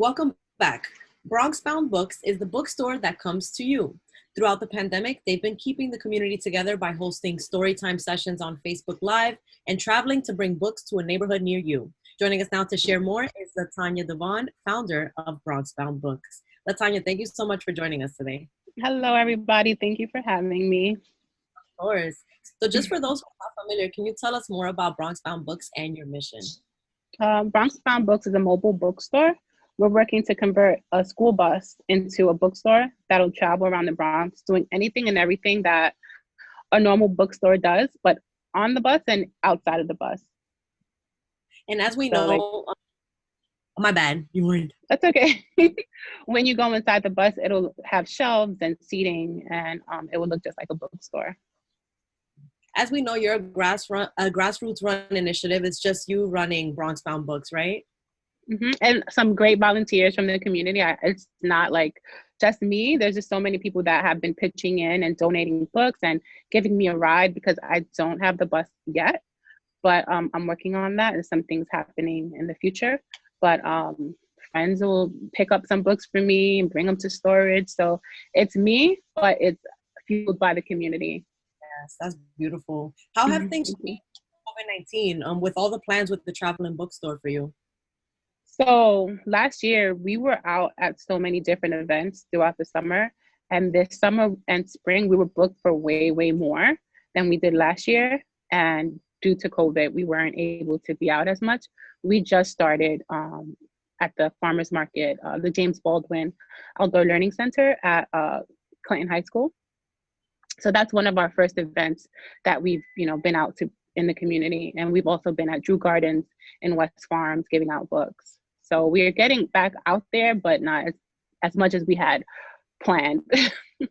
Welcome back. Bronx Bound Books is the bookstore that comes to you. Throughout the pandemic, they've been keeping the community together by hosting storytime sessions on Facebook Live and traveling to bring books to a neighborhood near you. Joining us now to share more is Latanya Devaughn, founder of Bronx Bound Books. Latanya, thank you so much for joining us today. Hello, everybody. Thank you for having me. Of course. So just for those who are not familiar, can you tell us more about Bronx Bound Books and your mission? Bronx Bound Books is a mobile bookstore. We're working to convert a school bus into a bookstore that'll travel around the Bronx, doing anything and everything that a normal bookstore does, but on the bus and outside of the bus. And as we know, my bad, you weren't. That's okay. When you go inside the bus, it'll have shelves and seating, and it will look just like a bookstore. As we know, you're a grassroots run initiative. It's just you running Bronx Bound Books, right? Mm-hmm. And some great volunteers from the community. It's not like just me. There's just so many people that have been pitching in and donating books and giving me a ride because I don't have the bus yet. But I'm working on that, and some things happening in the future. But friends will pick up some books for me and bring them to storage. So it's me, but it's fueled by the community. Yes, that's beautiful. How have things changed COVID-19 with all the plans with the traveling bookstore for you? So last year, we were out at so many different events throughout the summer. And this summer and spring, we were booked for way, way more than we did last year. And due to COVID, we weren't able to be out as much. We just started at the farmers market, the James Baldwin Outdoor Learning Center at Clinton High School. So that's one of our first events that we've, been out to in the community. And we've also been at Drew Gardens in West Farms giving out books. So we are getting back out there, but not as much as we had planned. And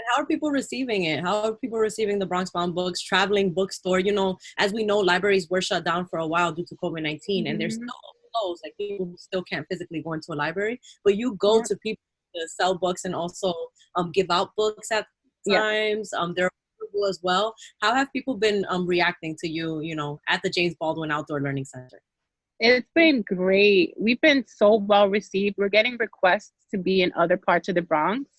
how are people receiving it? How are people receiving the Bronx Bound Books, traveling bookstore? As we know, libraries were shut down for a while due to COVID-19, and they're still closed. Like, people still can't physically go into a library, but you go to people to sell books and also give out books at times. They're available as well. How have people been reacting to you, at the James Baldwin Outdoor Learning Center? It's been great. We've been so well received. We're getting requests to be in other parts of the Bronx.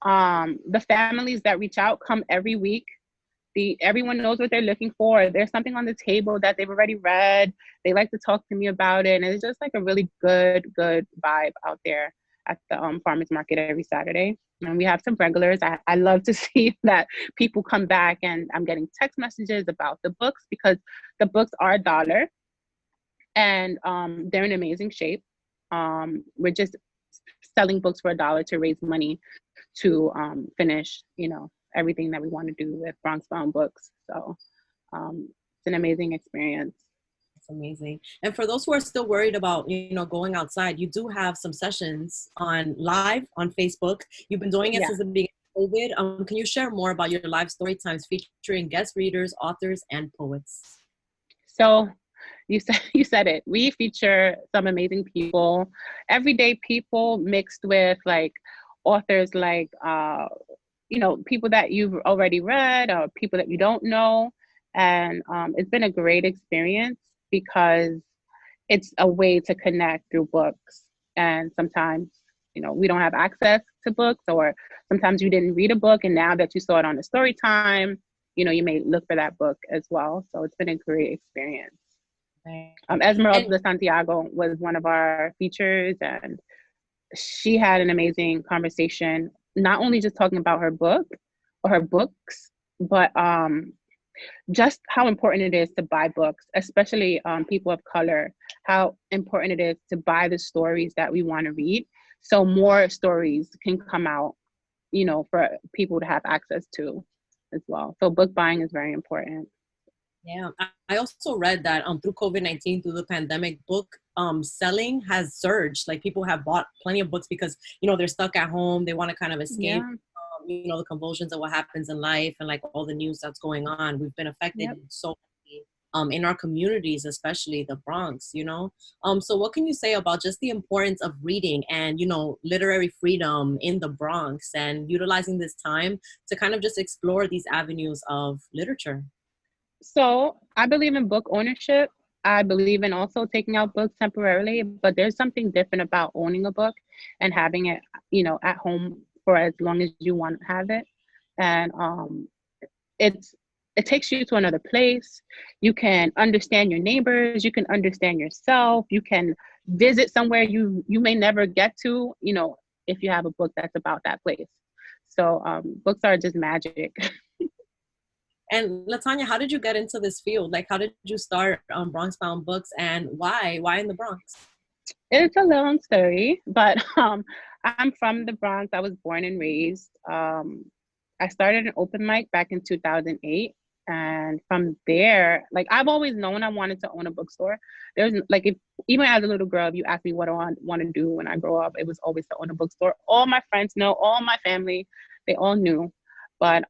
The families that reach out come every week. Everyone knows what they're looking for. There's something on the table that they've already read. They like to talk to me about it. And it's just like a really good vibe out there at the farmers market every Saturday. And we have some regulars. I love to see that people come back, and I'm getting text messages about the books because the books are $1 and they're in amazing shape. We're just selling books for $1 to raise money to finish, everything that we want to do with Bronx Bound Books. So it's an amazing experience. It's amazing. And for those who are still worried about, going outside, you do have some sessions live on Facebook. You've been doing it since the beginning of COVID. Can you share more about your live story times featuring guest readers, authors, and poets? So you said it. We feature some amazing people, everyday people mixed with like authors, like people that you've already read or people that you don't know. And it's been a great experience because it's a way to connect through books. And sometimes, we don't have access to books, or sometimes you didn't read a book, and now that you saw it on a story time, you may look for that book as well. So it's been a great experience. Esmeralda Santiago was one of our features, and she had an amazing conversation, not only just talking about her book or her books, but just how important it is to buy books, especially people of color, how important it is to buy the stories that we want to read, so more stories can come out, for people to have access to as well. So book buying is very important. Yeah, I also read that through COVID-19, through the pandemic, book selling has surged. Like, people have bought plenty of books because, they're stuck at home. They want to kind of escape, the convulsions of what happens in life and like all the news that's going on. We've been affected so in our communities, especially the Bronx, So what can you say about just the importance of reading and, literary freedom in the Bronx and utilizing this time to kind of just explore these avenues of literature? So I believe in book ownership. I believe in also taking out books temporarily, but there's something different about owning a book and having it, at home for as long as you want to have it. And it's it takes you to another place. You can understand your neighbors, you can understand yourself, you can visit somewhere you may never get to, if you have a book that's about that place. So books are just magic. And Latanya, how did you get into this field? Like, how did you start Bronx Bound Books, and why? Why in the Bronx? It's a long story, but I'm from the Bronx. I was born and raised. I started an open mic back in 2008. And from there, like, I've always known I wanted to own a bookstore. There's like, even as a little girl, if you ask me what I want to do when I grow up, it was always to own a bookstore. All my friends know, all my family, they all knew. But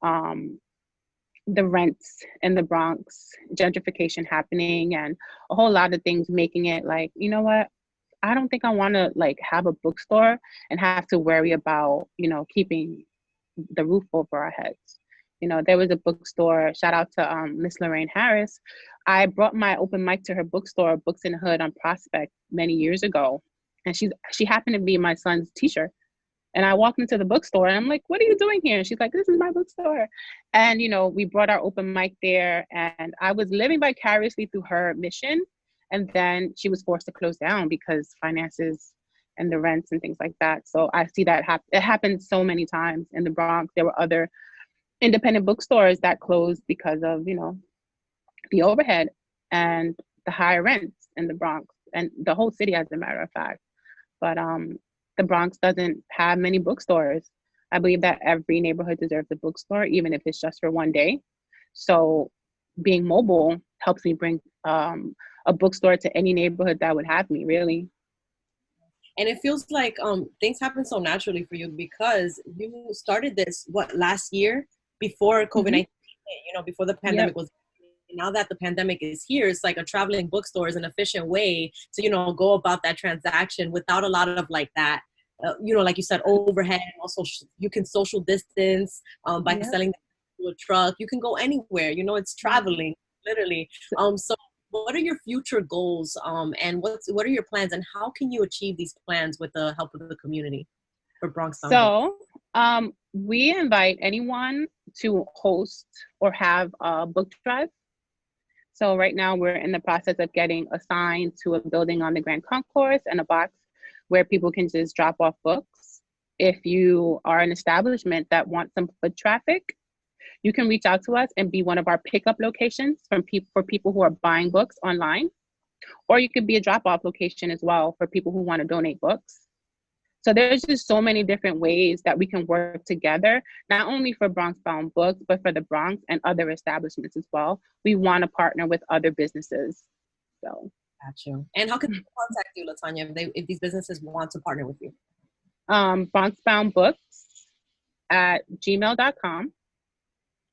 the rents in the Bronx, gentrification happening, and a whole lot of things making it like, you know what? I don't think I want to like have a bookstore and have to worry about, keeping the roof over our heads. There was a bookstore, shout out to Miss Lorraine Harris. I brought my open mic to her bookstore, Books in the Hood on Prospect, many years ago. And she happened to be my son's teacher. And I walked into the bookstore and I'm like, what are you doing here? And she's like, this is my bookstore. And, we brought our open mic there, and I was living vicariously through her mission. And then she was forced to close down because finances and the rents and things like that. So I see that it happened so many times in the Bronx. There were other independent bookstores that closed because of, the overhead and the higher rents in the Bronx and the whole city, as a matter of fact. But the Bronx doesn't have many bookstores. I believe that every neighborhood deserves a bookstore, even if it's just for one day. So being mobile helps me bring a bookstore to any neighborhood that would have me, really. And it feels like things happen so naturally for you because you started this last year before COVID-19, before the pandemic was. Now that the pandemic is here, it's like a traveling bookstore is an efficient way to go about that transaction without a lot of like that like you said, overhead. Also you can social distance by selling to a truck. You can go anywhere, it's traveling literally. So what are your future goals and what are your plans, and how can you achieve these plans with the help of the community for Bronx Bound Books? So we invite anyone to host or have a book drive. So right now we're in the process of getting assigned to a building on the Grand Concourse and a box where people can just drop off books. If you are an establishment that wants some foot traffic, you can reach out to us and be one of our pickup locations for people who are buying books online. Or you could be a drop-off location as well for people who want to donate books. So there's just so many different ways that we can work together, not only for Bronx Bound Books, but for the Bronx and other establishments as well. We want to partner with other businesses. So. Gotcha. And how can they contact you, Latanya, if these businesses want to partner with you? Bronx Bound Books at gmail.com.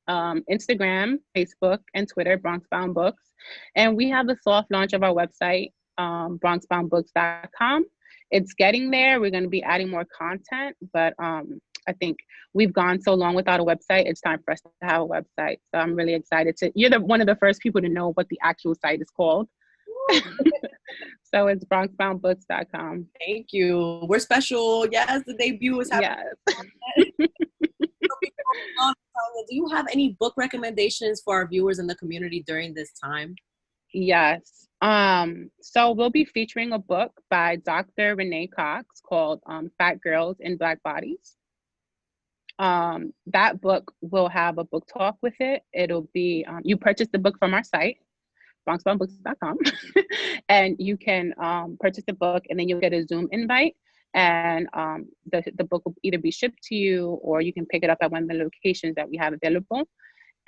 Instagram, Facebook, and Twitter, Bronx Bound Books. And we have a soft launch of our website, bronxboundbooks.com. It's getting there. We're going to be adding more content, but I think we've gone so long without a website. It's time for us to have a website. So I'm really excited you're one of the first people to know what the actual site is called. So it's bronxboundbooks.com. Thank you. We're special. Yes, the debut is happening. Yes. Do you have any book recommendations for our viewers in the community during this time? Yes. So we'll be featuring a book by Dr. Renee Cox called Fat Girls in Black Bodies. That book will have a book talk with it. It'll be, you purchase the book from our site, bronxboundbooks.com, and you can purchase the book, and then you'll get a Zoom invite, and the book will either be shipped to you or you can pick it up at one of the locations that we have available.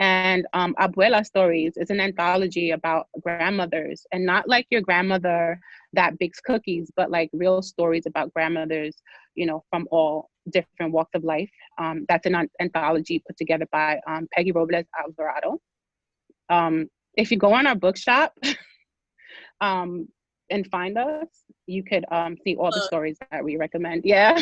And Abuela Stories is an anthology about grandmothers, and not like your grandmother that bakes cookies, but like real stories about grandmothers, from all different walks of life. That's an anthology put together by Peggy Robles Alvarado. If you go on our bookshop and find us, you could see all the stories that we recommend. Yeah.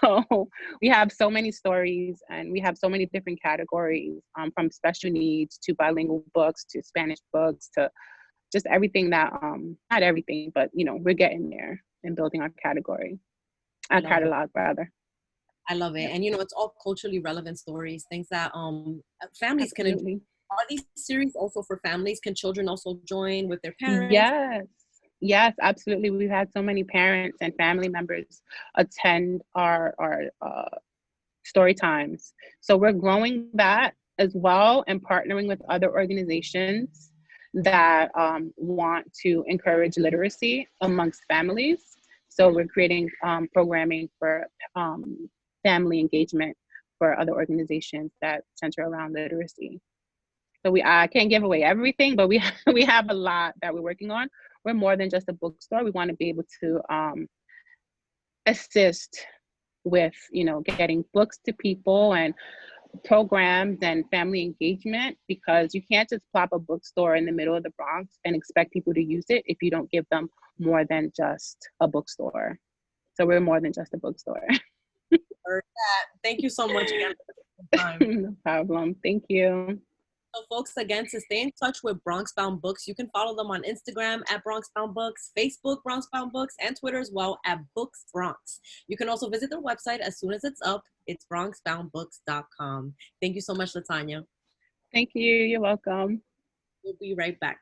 So we have so many stories, and we have so many different categories, from special needs to bilingual books to Spanish books to just everything that, not everything, but we're getting there and building our category, I our love it. catalog rather. I love it. Yep. And it's all culturally relevant stories, things that families can enjoy. Absolutely. Are these series also for families? Can children also join with their parents? Yes. Yes, absolutely. We've had so many parents and family members attend our story times. So we're growing that as well, and partnering with other organizations that want to encourage literacy amongst families. So we're creating programming for family engagement for other organizations that center around literacy. So I can't give away everything, but we we have a lot that we're working on. We're more than just a bookstore. We want to be able to assist with getting books to people and programs and family engagement, because you can't just plop a bookstore in the middle of the Bronx and expect people to use it if you don't give them more than just a bookstore. So we're more than just a bookstore. Thank you so much again for the time. No problem. Thank you. So folks, again, to stay in touch with Bronx Bound Books, you can follow them on Instagram at Bronx Bound Books, Facebook Bronx Bound Books, and Twitter as well at Books Bronx. You can also visit their website as soon as it's up. It's bronxboundbooks.com. Thank you so much, Latanya. Thank you. You're welcome. We'll be right back.